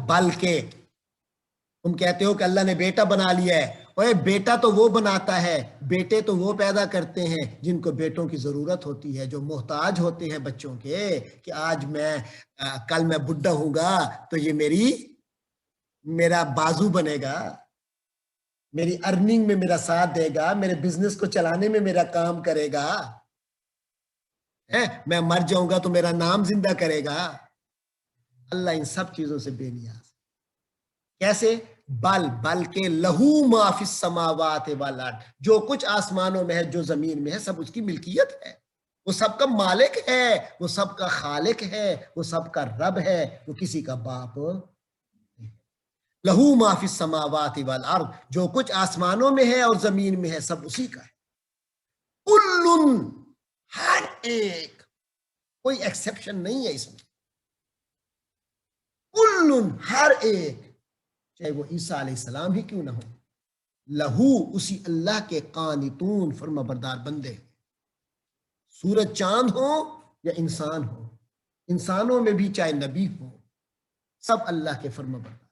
بلکہ تم کہتے ہو کہ اللہ نے بیٹا بنا لیا ہے، اوے بیٹا تو وہ بناتا ہے، بیٹے تو وہ پیدا کرتے ہیں جن کو بیٹوں کی ضرورت ہوتی ہے، جو محتاج ہوتے ہیں بچوں کے، کہ آج میں کل میں بڈھا ہوں گا تو یہ میرا بازو بنے گا، میری ارننگ میں میرا ساتھ دے گا، میرے بزنس کو چلانے میں میرا کام کرے گا، میں مر جاؤں گا تو میرا نام زندہ کرے گا۔ اللہ ان سب چیزوں سے بے نیاز۔ کیسے؟ بلکہ لہو ما فی السماوات والارض، جو کچھ آسمانوں میں ہے جو زمین میں ہے سب اس کی ملکیت ہے، وہ سب کا مالک ہے، وہ سب کا خالق ہے، وہ سب کا رب ہے، وہ کسی کا باپ۔ لہو ما فی السماوات والارض، جو کچھ آسمانوں میں ہے اور زمین میں ہے سب اسی کا ہے۔ کل، ہر ایک، کوئی ایکسیپشن نہیں ہے اس میں، کل، ہر ایک، چاہے وہ عیسیٰ علیہ السلام ہی کیوں نہ ہو، لہو، اسی اللہ کے قانتون، فرما بردار بندے، سورج چاند ہو یا انسان ہو، انسانوں میں بھی چاہے نبی ہو، سب اللہ کے فرما بردار،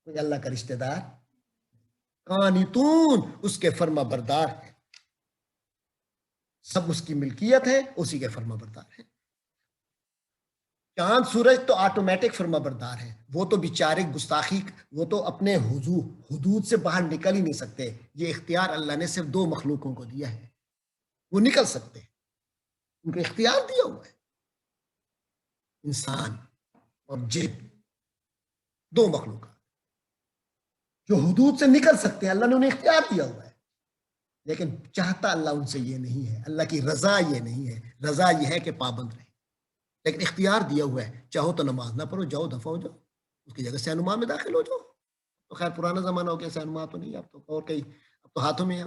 کوئی اللہ کا رشتہ دار، قانتون، اس کے فرما بردار ہے، سب اس کی ملکیت ہے، اسی کے فرما بردار ہے۔ چاند سورج تو آٹومیٹک فرما بردار ہے، وہ تو بیچارے گستاخی، وہ تو اپنے حدود سے باہر نکل ہی نہیں سکتے، یہ اختیار اللہ نے صرف دو مخلوقوں کو دیا ہے، وہ نکل سکتے، ان کو اختیار دیا ہوا ہے، انسان اور جن، دو مخلوقات جو حدود سے نکل سکتے ہیں، اللہ نے انہیں اختیار دیا ہوا ہے، لیکن چاہتا اللہ ان سے یہ نہیں ہے، اللہ کی رضا یہ نہیں ہے، رضا یہ ہے کہ پابند رہے، لیکن اختیار دیا ہوا ہے، چاہو تو نماز نہ پڑھو، جاؤ دفع ہو جاؤ، اس کی جگہ سینما میں داخل ہو جاؤ، تو خیر پرانا زمانہ ہو گیا، سینما تو نہیں، اب تو اور کئی، اب تو ہاتھوں میں ہے،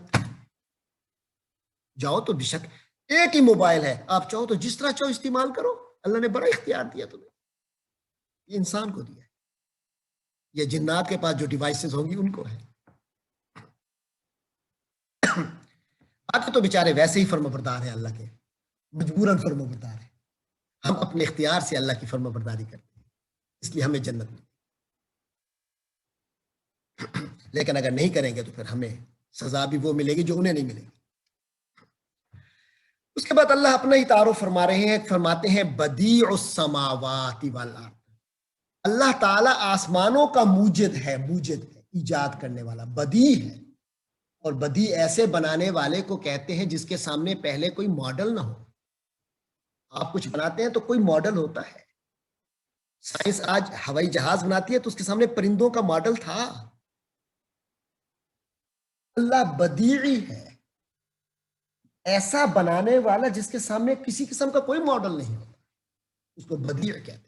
جاؤ تو بے شک ایک ہی موبائل ہے، آپ چاہو تو جس طرح چاہو استعمال کرو، اللہ نے بڑا اختیار دیا تمہیں، یہ انسان کو دیا ہے، یہ جنات کے پاس جو ڈیوائسز ہوں گی ان کو ہے، باقی تو بیچارے ویسے ہی فرما بردار ہیں اللہ کے، مجبوراً فرما بردار ہیں، ہم اپنے اختیار سے اللہ کی فرما برداری کرتے ہیں، اس لیے ہمیں جنت ملے، لیکن اگر نہیں کریں گے تو پھر ہمیں سزا بھی وہ ملے گی جو انہیں نہیں ملے گی۔ اس کے بعد اللہ اپنا ہی تعارف فرما رہے ہیں، فرماتے ہیں بدیع السماوات والارض، اللہ تعالیٰ آسمانوں کا موجد ہے، ایجاد کرنے والا، بدیع ہے، اور بدیع ایسے بنانے والے کو کہتے ہیں جس کے سامنے پہلے کوئی ماڈل نہ ہو، آپ کچھ بناتے ہیں تو کوئی ماڈل ہوتا ہے، سائنس آج ہوائی جہاز بناتی ہے تو اس کے سامنے پرندوں کا ماڈل تھا، اللہ بدیعی ہے، ایسا بنانے والا جس کے سامنے کسی قسم کا کوئی ماڈل نہیں ہوتا، اس کو بدیع کہتے ہیں۔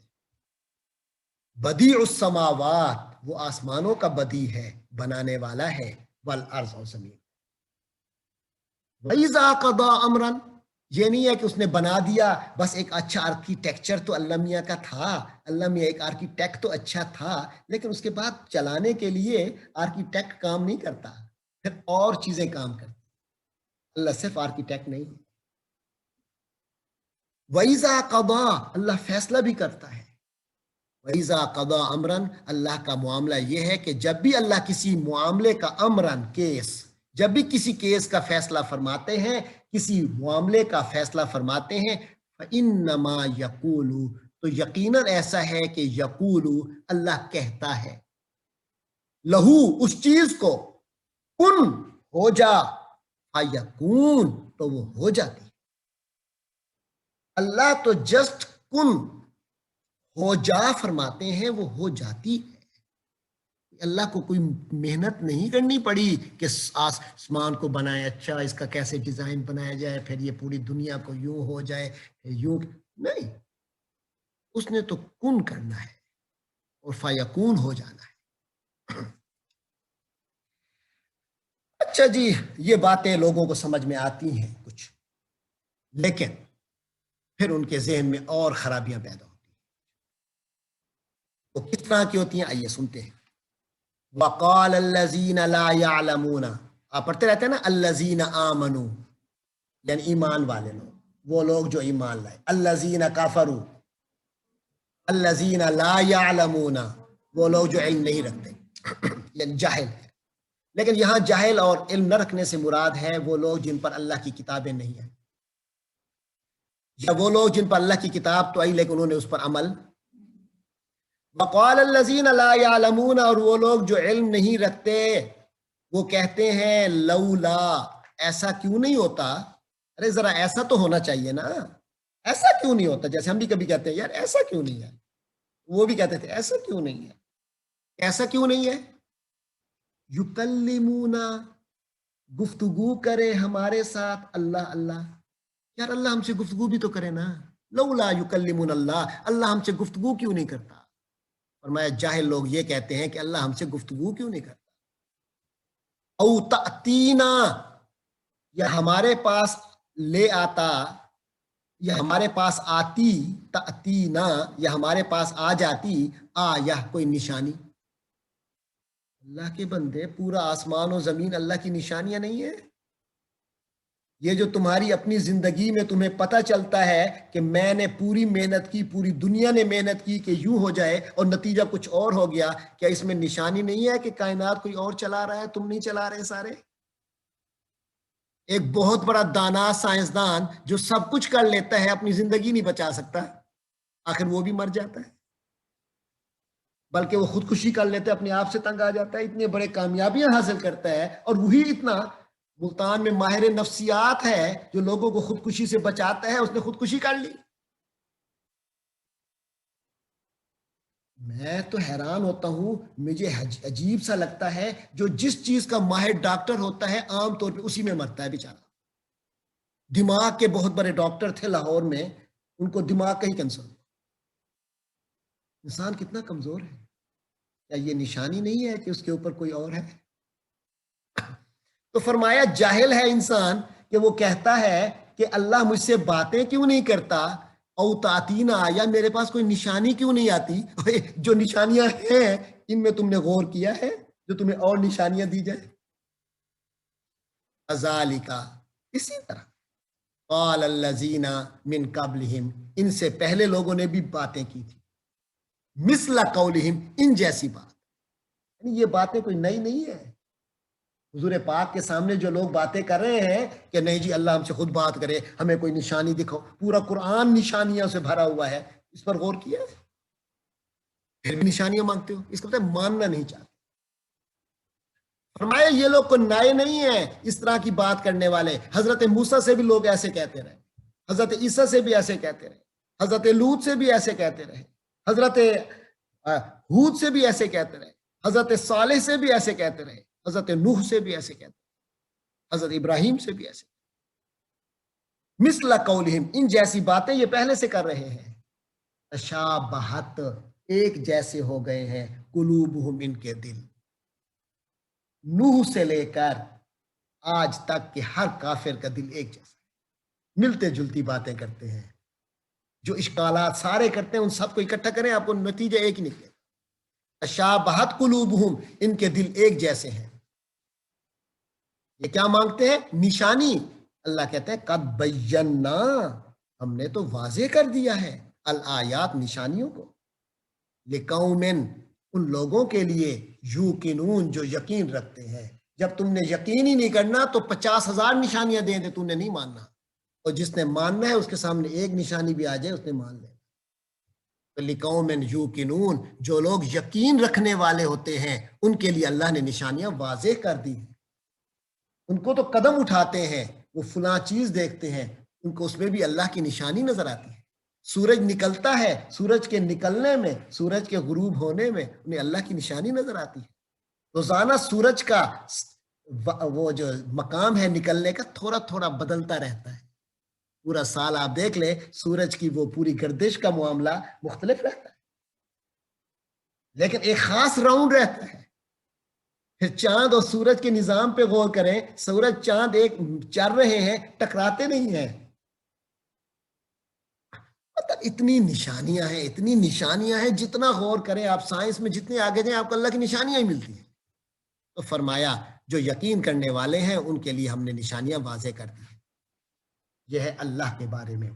بدیع السماوات، وہ آسمانوں کا بدیع ہے، بنانے والا ہے، والارض، اور زمین۔ وَإِذَا قَضَىٰ أَمْرًا، یہ نہیں ہے کہ اس نے بنا دیا بس، ایک اچھا آرکیٹیکچر تو اللہ میاں کا تھا، اللہ میاں ایک آرکیٹیکٹ تو اچھا تھا، لیکن اس کے بعد چلانے کے لیے آرکیٹیکٹ کام نہیں کرتا، پھر اور چیزیں کام کرتی، اللہ صرف آرکیٹیکٹ نہیں۔ وَإِذَا قَضَىٰ، اللہ فیصلہ بھی کرتا ہے، وَإِذَا قَضَىٰ أَمْرًا، اللہ کا معاملہ یہ ہے کہ جب بھی اللہ کسی معاملے کا، امرن، کیس، جب بھی کسی کیس کا فیصلہ فرماتے ہیں، کسی معاملے کا فیصلہ فرماتے ہیں، فَإِنَّمَا يَقُولُ، تو یقیناً ایسا ہے کہ یقول، اللہ کہتا ہے، لہو، اس چیز کو، کن، ہو جا، فَيَكُونُ، تو وہ ہو جاتی ہے، اللہ تو جسٹ کن، ہو جا فرماتے ہیں، وہ ہو جاتی ہے، اللہ کو کوئی محنت نہیں کرنی پڑی کہ آسمان کو بنائے، اچھا اس کا کیسے ڈیزائن بنایا جائے، پھر یہ پوری دنیا کو یوں ہو جائے، پھر یوں نہیں، اس نے تو کن کرنا ہے اور فیکون ہو جانا ہے۔ اچھا جی، یہ باتیں لوگوں کو سمجھ میں آتی ہیں کچھ، لیکن پھر ان کے ذہن میں اور خرابیاں پیدا ہوتی ہیں۔ وہ کس طرح کی ہوتی ہیں آئیے سنتے ہیں۔ وقال الذین لا یعلمون، آپ پڑھتے رہتے ہیں نا، الذین آمنوا یعنی ایمان والے لوگ، وہ لوگ جو ایمان لائے، الذین کفروا الذین لا یعلمون، وہ لوگ جو علم نہیں رکھتے یعنی جاہل ہے۔ لیکن یہاں جاہل اور علم نہ رکھنے سے مراد ہے وہ لوگ جن پر اللہ کی کتابیں نہیں ہیں، یا وہ لوگ جن پر اللہ کی کتاب تو آئی لیکن انہوں نے اس پر عمل۔ وقال الذین لا یعلمون، اور وہ لوگ جو علم نہیں رکھتے وہ کہتے ہیں لولا، ایسا کیوں نہیں ہوتا، ارے ذرا ایسا تو ہونا چاہیے نا، ایسا کیوں نہیں ہوتا، جیسے ہم بھی کبھی کہتے ہیں یار ایسا کیوں نہیں ہے، وہ بھی کہتے تھے ایسا کیوں نہیں ہے، ایسا کیوں نہیں ہے، یکلمونا، گفتگو کرے ہمارے ساتھ اللہ، اللہ یار اللہ ہم سے گفتگو بھی تو کرے نا، لولا یکلمون اللہ، اللہ ہم سے گفتگو کیوں نہیں کرتا۔ فرمایا جاہل لوگ یہ کہتے ہیں کہ اللہ ہم سے گفتگو کیوں نہیں کرتا۔ او تأتینا، یا ہمارے پاس لے آتا، یا ہمارے پاس آتی، تأتینا یا ہمارے پاس آ جاتی، آیا کوئی نشانی۔ اللہ کے بندے، پورا آسمان و زمین اللہ کی نشانیاں نہیں ہیں؟ یہ جو تمہاری اپنی زندگی میں تمہیں پتہ چلتا ہے کہ میں نے پوری محنت کی، پوری دنیا نے محنت کی کہ یوں ہو جائے اور نتیجہ کچھ اور ہو گیا، کیا اس میں نشانی نہیں ہے کہ کائنات کوئی اور چلا رہا ہے، تم نہیں چلا رہے سارے؟ ایک بہت بڑا دانا سائنسدان جو سب کچھ کر لیتا ہے اپنی زندگی نہیں بچا سکتا، آخر وہ بھی مر جاتا ہے، بلکہ وہ خودکشی کر لیتا ہے، اپنے آپ سے تنگ آ جاتا ہے، اتنے بڑے کامیابیاں حاصل کرتا ہے، اور وہی اتنا ملتان میں ماہر نفسیات ہے جو لوگوں کو خودکشی سے بچاتا ہے، اس نے خودکشی کر لی۔ میں تو حیران ہوتا ہوں، مجھے عجیب سا لگتا ہے جو جس چیز کا ماہر ڈاکٹر ہوتا ہے عام طور پہ اسی میں مرتا ہے بیچارہ۔ دماغ کے بہت بڑے ڈاکٹر تھے لاہور میں، ان کو دماغ کا ہی کینسر۔ انسان کتنا کمزور ہے، کیا یہ نشانی نہیں ہے کہ اس کے اوپر کوئی اور ہے؟ تو فرمایا جاہل ہے انسان کہ وہ کہتا ہے کہ اللہ مجھ سے باتیں کیوں نہیں کرتا، او تاتینا، یا میرے پاس کوئی نشانی کیوں نہیں آتی۔ جو نشانیاں ہیں ان میں تم نے غور کیا ہے جو تمہیں اور نشانیاں دی جائے؟ ذالک، اسی طرح قال الذین من قبلہم، ان سے پہلے لوگوں نے بھی باتیں کی تھی، مثل قولہم، ان جیسی بات، یعنی یہ باتیں کوئی نئی نہیں ہے۔ حضور پاک کے سامنے جو لوگ باتیں کر رہے ہیں کہ نہیں جی اللہ ہم سے خود بات کرے، ہمیں کوئی نشانی دکھاؤ، پورا قرآن نشانیاں سے بھرا ہوا ہے، اس پر غور کیا ہے؟ پھر بھی نشانیاں مانگتے ہو، اس کا مطلب ماننا نہیں چاہتے۔ فرمایا یہ لوگ کو نئے نہیں ہیں اس طرح کی بات کرنے والے، حضرت موسیٰ سے بھی لوگ ایسے کہتے رہے، حضرت عیسیٰ سے بھی ایسے کہتے رہے، حضرت لوط سے بھی ایسے کہتے رہے، حضرت ہود سے بھی ایسے کہتے رہے، حضرت صالح سے بھی ایسے کہتے رہے، حضرت نوح سے بھی ایسے کہتے رہے، حضرت ابراہیم سے بھی ایسے، مثل قولہم، ان جیسی باتیں یہ پہلے سے کر رہے ہیں۔ تشابہت، ایک جیسے ہو گئے ہیں، قلوبہم، ان کے دل، نوح سے لے کر آج تک کہ ہر کافر کا دل ایک جیسا ہے، ملتے جلتی باتیں کرتے ہیں، جو اشکالات سارے کرتے ہیں ان سب کو اکٹھا کریں آپ کو نتیجہ ایک ہی نکلے۔ تشابہت قلوبہم، ان کے دل ایک جیسے ہیں۔ یہ کیا مانگتے ہیں؟ نشانی۔ اللہ کہتے ہیں قد بینا، ہم نے تو واضح کر دیا ہے، الآیات، نشانیوں کو، لقوم، ان لوگوں کے لیے، یوقنون، جو یقین رکھتے ہیں۔ جب تم نے یقین ہی نہیں کرنا تو 50,000 نشانیاں دیں تم نے نہیں ماننا، اور جس نے ماننا ہے اس کے سامنے ایک نشانی بھی آ جائے اس نے مان لے۔ تو لقوم یوقنون، جو لوگ یقین رکھنے والے ہوتے ہیں ان کے لیے اللہ نے نشانیاں واضح کر دی ہیں۔ ان کو تو قدم اٹھاتے ہیں، وہ فلاں چیز دیکھتے ہیں، ان کو اس میں بھی اللہ کی نشانی نظر آتی ہے۔ سورج نکلتا ہے، سورج کے نکلنے میں، سورج کے غروب ہونے میں انہیں اللہ کی نشانی نظر آتی ہے۔ روزانہ سورج کا وہ جو مقام ہے نکلنے کا تھوڑا تھوڑا بدلتا رہتا ہے. پورا سال آپ دیکھ لیں سورج کی وہ پوری گردش کا معاملہ مختلف رہتا ہے، لیکن ایک خاص راؤنڈ رہتا ہے. پھر چاند اور سورج کے نظام پہ غور کریں، سورج چاند ایک چل رہے ہیں، ٹکراتے نہیں ہیں. مطلب اتنی نشانیاں ہیں، جتنا غور کریں آپ سائنس میں جتنے آگے جائیں آپ کو اللہ کی نشانیاں ہی ملتی ہیں. تو فرمایا جو یقین کرنے والے ہیں ان کے لیے ہم نے نشانیاں واضح کر دی. یہ ہے اللہ کے بارے میں.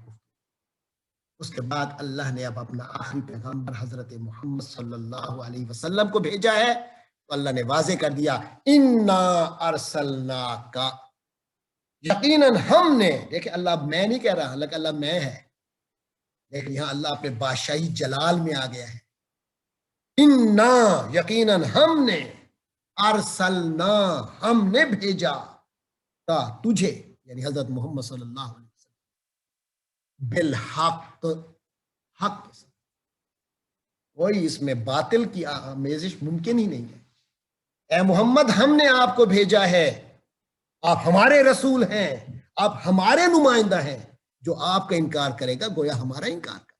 اس کے بعد اللہ نے اب اپنا آخری پیغمبر حضرت محمد صلی اللہ علیہ وسلم کو بھیجا ہے، تو اللہ نے واضح کر دیا انا ارسلناک، یقیناً ہم نے. دیکھیں اللہ میں نہیں کہہ رہا، حالانکہ اللہ میں ہے، لیکن یہاں اللہ اپنے بادشاہی جلال میں آ گیا ہے. انا یقیناً ہم نے، ارسلنا ہم نے بھیجا، کا تجھے یعنی حضرت محمد صلی اللہ علیہ وسلم، بالحق، حق کے ساتھ. کوئی اس میں باطل کی آمیزش ممکن ہی نہیں ہے. اے محمد ہم نے آپ کو بھیجا ہے، آپ ہمارے رسول ہیں، آپ ہمارے نمائندہ ہیں. جو آپ کا انکار کرے گا گویا ہمارا انکار کرے.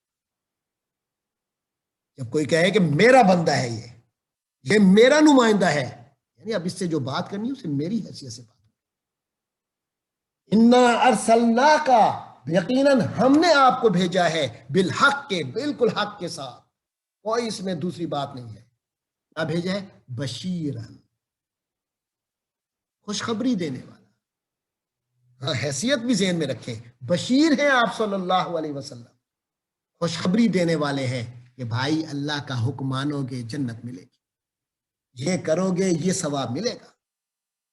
جب کوئی کہے کہ میرا بندہ ہے یہ میرا نمائندہ ہے، یعنی اب اس سے جو بات کرنی ہے اسے میری حیثیت سے بات. انا ارسلناک، یقیناً ہم نے آپ کو بھیجا ہے، بالحق کے، بالکل حق کے ساتھ، کوئی اس میں دوسری بات نہیں ہے. کیا بھیجا ہے؟ بشیرن، خوشخبری دینے والا. ہاں حیثیت بھی ذہن میں رکھیں، بشیر ہیں آپ صلی اللہ علیہ وسلم، خوشخبری دینے والے ہیں کہ بھائی اللہ کا حکم مانو گے جنت ملے گی، یہ کرو گے یہ ثواب ملے گا.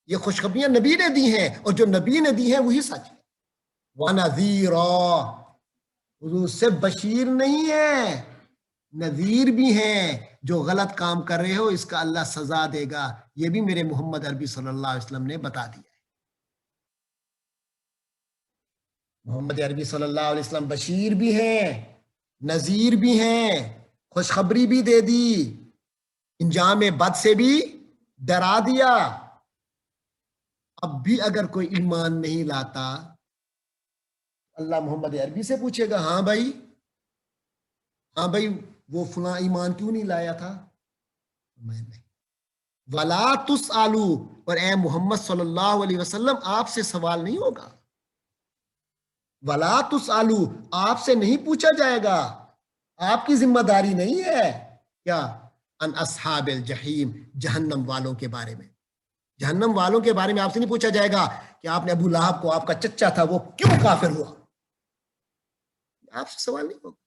یہ خوشخبریاں نبی نے دی ہیں، اور جو نبی نے دی ہیں وہی سچ ہے. وَنَذِيرًا، حضور صرف بشیر نہیں ہے، نذیر بھی ہیں. جو غلط کام کر رہے ہو اس کا اللہ سزا دے گا، یہ بھی میرے محمد عربی صلی اللہ علیہ وسلم نے بتا دیا ہے. محمد عربی صلی اللہ علیہ وسلم بشیر بھی ہیں، نذیر بھی ہیں، خوشخبری بھی دے دی، انجام بد سے بھی ڈرا دیا. اب بھی اگر کوئی ایمان نہیں لاتا اللہ محمد عربی سے پوچھے گا ہاں بھائی وہ فلاں ایمان کیوں نہیں لایا تھا؟ میں نہیں. وَلَا تُسْأَلُوا، اور اے محمد صلی اللہ علیہ وسلم آپ سے سوال نہیں ہوگا. وَلَا تُسْأَلُوا، آپ سے نہیں پوچھا جائے گا، آپ کی ذمہ داری نہیں ہے. کیا؟ ان اصحاب الجحیم، جہنم والوں کے بارے میں. جہنم والوں کے بارے میں آپ سے نہیں پوچھا جائے گا کہ آپ نے ابو لہب کو، آپ کا چچا تھا، وہ کیوں کافر ہوا. آپ سے سوال نہیں ہوگا.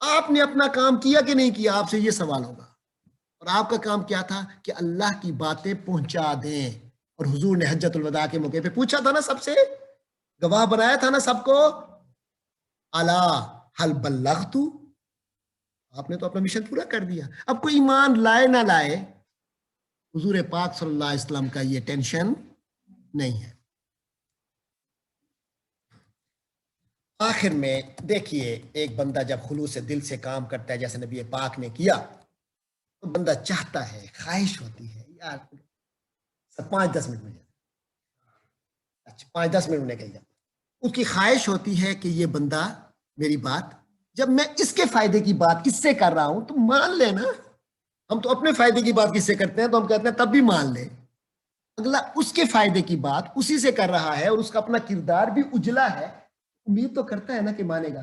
آپ نے اپنا کام کیا کہ نہیں کیا، آپ سے یہ سوال ہوگا. اور آپ کا کام کیا تھا کہ اللہ کی باتیں پہنچا دیں. اور حضور نے حجت الوداع کے موقع پہ پوچھا تھا نا، سب سے گواہ بنایا تھا نا سب کو، الا هل بلغت، آپ نے تو اپنا مشن پورا کر دیا. اب کوئی ایمان لائے نہ لائے حضور پاک صلی اللہ علیہ وسلم کا یہ ٹینشن نہیں ہے. آخر میں دیکھیے ایک بندہ جب خلوص دل سے کام کرتا ہے جیسے نبی پاک نے کیا، تو بندہ چاہتا ہے، خواہش ہوتی ہے یار 5-10 منٹ میں، اچھا 5-10 منٹ میں کہی اس کی خواہش ہوتی ہے کہ یہ بندہ میری بات، جب میں اس کے فائدے کی بات اس سے کر رہا ہوں تو مان لے نا. ہم تو اپنے فائدے کی بات کس سے کرتے ہیں تو ہم کہتے ہیں تب بھی مان لے. اگلا اس کے فائدے کی بات اسی سے کر رہا ہے اور اس کا اپنا کردار بھی اجلا ہے، امید تو کرتا ہے نا کہ مانے گا.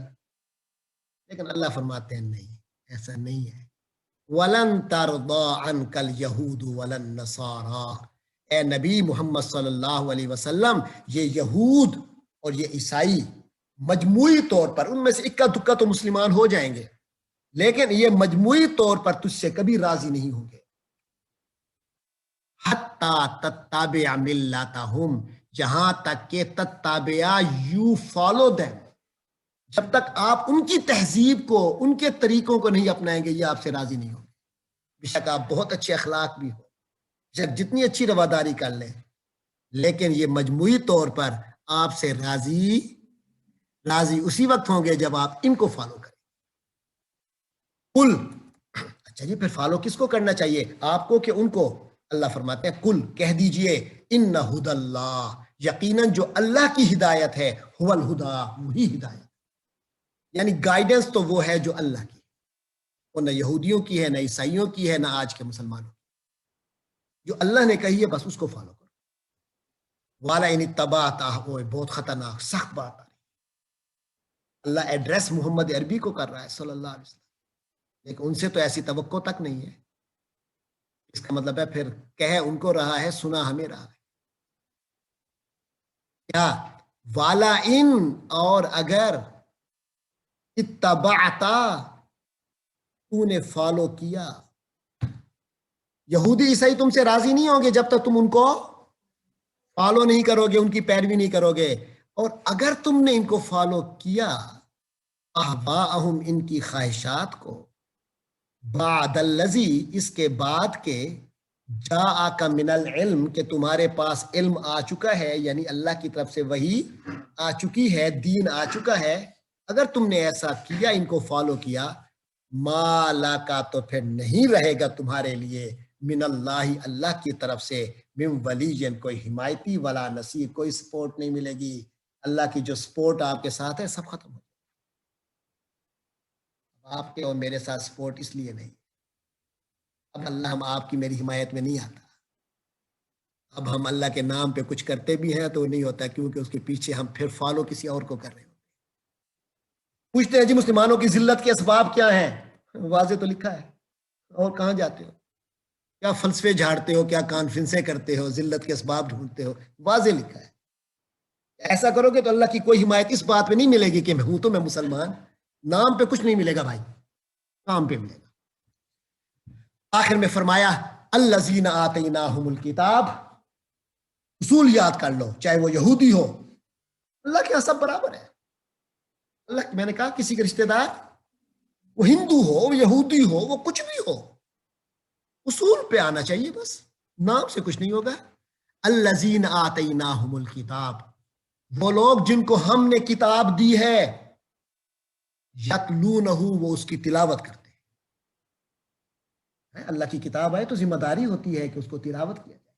لیکن اللہ فرماتے ہیں نہیں، ایسا نہیں ہے. وَلَن تَرْضَىٰ عَنْكَ الْيَهُودُ وَلَا النَّصَارَىٰ، اے نبی محمد صلی اللہ علیہ وسلم یہ یہود اور یہ عیسائی مجموعی طور پر، ان میں سے اکا دکا تو مسلمان ہو جائیں گے، لیکن یہ مجموعی طور پر تجھ سے کبھی راضی نہیں ہوں گے. حَتَّىٰ تَتَّبِعَ مِلَّتَهُمْ، جہاں تک کہ تتبع، یو فالو دیم، جب تک آپ ان کی تہذیب کو، ان کے طریقوں کو نہیں اپنائیں گے یہ آپ سے راضی نہیں ہوں گے. بے شک آپ بہت اچھے اخلاق بھی ہو، بے شک جتنی اچھی رواداری کر لیں، لیکن یہ مجموعی طور پر آپ سے راضی اسی وقت ہوں گے جب آپ ان کو فالو کریں. قل، اچھا جی پھر فالو کس کو کرنا چاہیے، آپ کو کہ ان کو؟ اللہ فرماتے ہیں کل کہہ دیجئے ان ہدی اللہ، یقیناً جو اللہ کی ہدایت ہے، هو الہدا، وہی ہدایت، یعنی گائیڈنس تو وہ ہے جو اللہ کی، وہ نہ یہودیوں کی ہے، نہ عیسائیوں کی ہے، نہ آج کے مسلمانوں کی، جو اللہ نے کہی ہے بس اس کو فالو کرو۔ والا ان اتبعت اہواء، بہت خطرناک سخت بات آ رہی ہے۔ اللہ ایڈریس محمد عربی کو کر رہا ہے صلی اللہ علیہ وسلم، لیکن ان سے تو ایسی توقع تک نہیں ہے۔ اس کا مطلب ہے پھر کہہ ان کو رہا ہے، سنا ہمیں رہا ہے کیا؟ والا ان، اور اگر اتبعتا، تو نے فالو کیا، یہودی عیسائی تم سے راضی نہیں ہوں گے جب تک تم ان کو فالو نہیں کرو گے، ان کی پیروی نہیں کرو گے، اور اگر تم نے ان کو فالو کیا، اہواءہم، ان کی خواہشات کو، بعد الذی، اس کے بعد کے، جاءک من العلم، کہ تمہارے پاس علم آ چکا ہے، یعنی اللہ کی طرف سے وحی آ چکی ہے، دین آ چکا ہے، اگر تم نے ایسا کیا، ان کو فالو کیا، ما لاکا، تو پھر نہیں رہے گا تمہارے لیے، من اللہ، اللہ کی طرف سے، من ولی، کوئی حمایتی، ولا نصیر، کوئی سپورٹ نہیں ملے گی۔ اللہ کی جو سپورٹ آپ کے ساتھ ہے سب ختم ہو گیا، آپ کے اور میرے ساتھ سپورٹ اس لیے نہیں، اب اللہ ہم آپ کی میری حمایت میں نہیں آتا، اب ہم اللہ کے نام پہ کچھ کرتے بھی ہیں تو نہیں ہوتا، کیونکہ اس کے پیچھے ہم پھر فالو کسی اور کو کر رہے ہیں۔ پوچھتے ہیں جی مسلمانوں کی ذلت کے اسباب کیا ہیں؟ واضح تو لکھا ہے، اور کہاں جاتے ہو؟ کیا فلسفے جھاڑتے ہو؟ کیا کانفرنسیں کرتے ہو؟ ذلت کے اسباب ڈھونڈتے ہو؟ واضح لکھا ہے۔ ایسا کرو گے تو اللہ کی کوئی حمایت اس بات پہ نہیں ملے گی کہ میں ہوں تو میں مسلمان، نام پہ کچھ نہیں ملے گا بھائی، کام پہ ملے گا۔ آخر میں فرمایا الذین آتیناہم الکتاب، اصول یاد کر لو، چاہے وہ یہودی ہو، اللہ کے یہاں سب برابر ہے۔ اللہ، میں نے کہا کسی کے رشتہ دار، وہ ہندو ہو، وہ یہودی ہو، وہ کچھ بھی ہو، اصول پہ آنا چاہیے، بس نام سے کچھ نہیں ہوگا۔ الذین آتیناہم الکتاب، وہ لوگ جن کو ہم نے کتاب دی ہے، یتلونہ، وہ اس کی تلاوت کرتے ہیں۔ اللہ کی کتاب ہے تو ذمہ داری ہوتی ہے کہ اس کو تلاوت کیا جائے،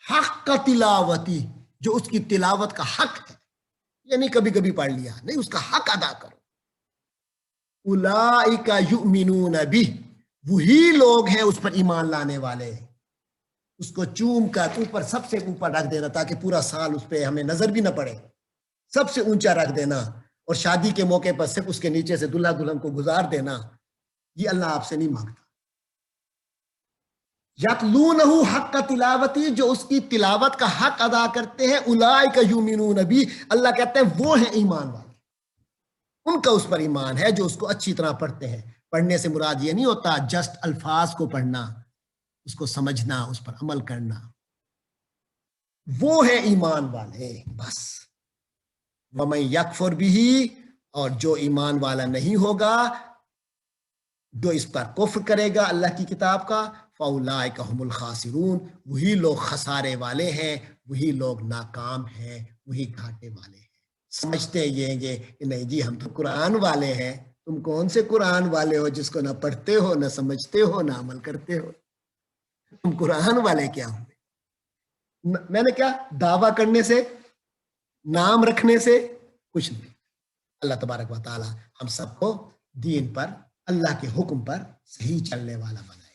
حق کا تلاوتی، جو اس کی تلاوت کا حق ہے، یعنی کبھی کبھی پڑھ لیا نہیں، اس کا حق ادا کرو۔ اولئک یؤمنون بہ، وہی لوگ ہیں اس پر ایمان لانے والے، اس کو چوم کر اوپر، سب سے اوپر رکھ دینا تاکہ پورا سال اس پہ ہمیں نظر بھی نہ پڑے، سب سے اونچا رکھ دینا، اور شادی کے موقع پر صرف اس کے نیچے سے دلہا دلہن کو گزار دینا، یہ اللہ آپ سے نہیں مانگتا۔ یتلونہ حق تلاوتی، جو اس کی تلاوت کا حق ادا کرتے ہیں، اولئک یؤمنون بہ، اللہ کہتے ہیں وہ ہیں ایمان والے، ان کا اس پر ایمان ہے جو اس کو اچھی طرح پڑھتے ہیں۔ پڑھنے سے مراد یہ نہیں ہوتا جسٹ الفاظ کو پڑھنا، اس کو سمجھنا، اس پر عمل کرنا، وہ ہے ایمان والے بس۔ وَمَن یکفر بہ، اور جو ایمان والا نہیں ہوگا، جو اس پر کفر کرے گا اللہ کی کتاب کا، فَأُولَٰئِکَ هُمُ الْخَاسِرُونَ، وہی لوگ خسارے والے ہیں، وہی لوگ ناکام ہیں، وہی گھاٹے والے ہیں۔ سمجھتے یہ گے کہ نہیں جی ہم تو قرآن والے ہیں، تم کون سے قرآن والے ہو جس کو نہ پڑھتے ہو، نہ سمجھتے ہو، نہ عمل کرتے ہو؟ تم قرآن والے کیا ہوں گے؟ میں نے کیا دعویٰ کرنے سے، نام رکھنے سے کچھ نہیں۔ اللہ تبارک و تعالی ہم سب کو دین پر، اللہ کے حکم پر صحیح چلنے والا بنائے۔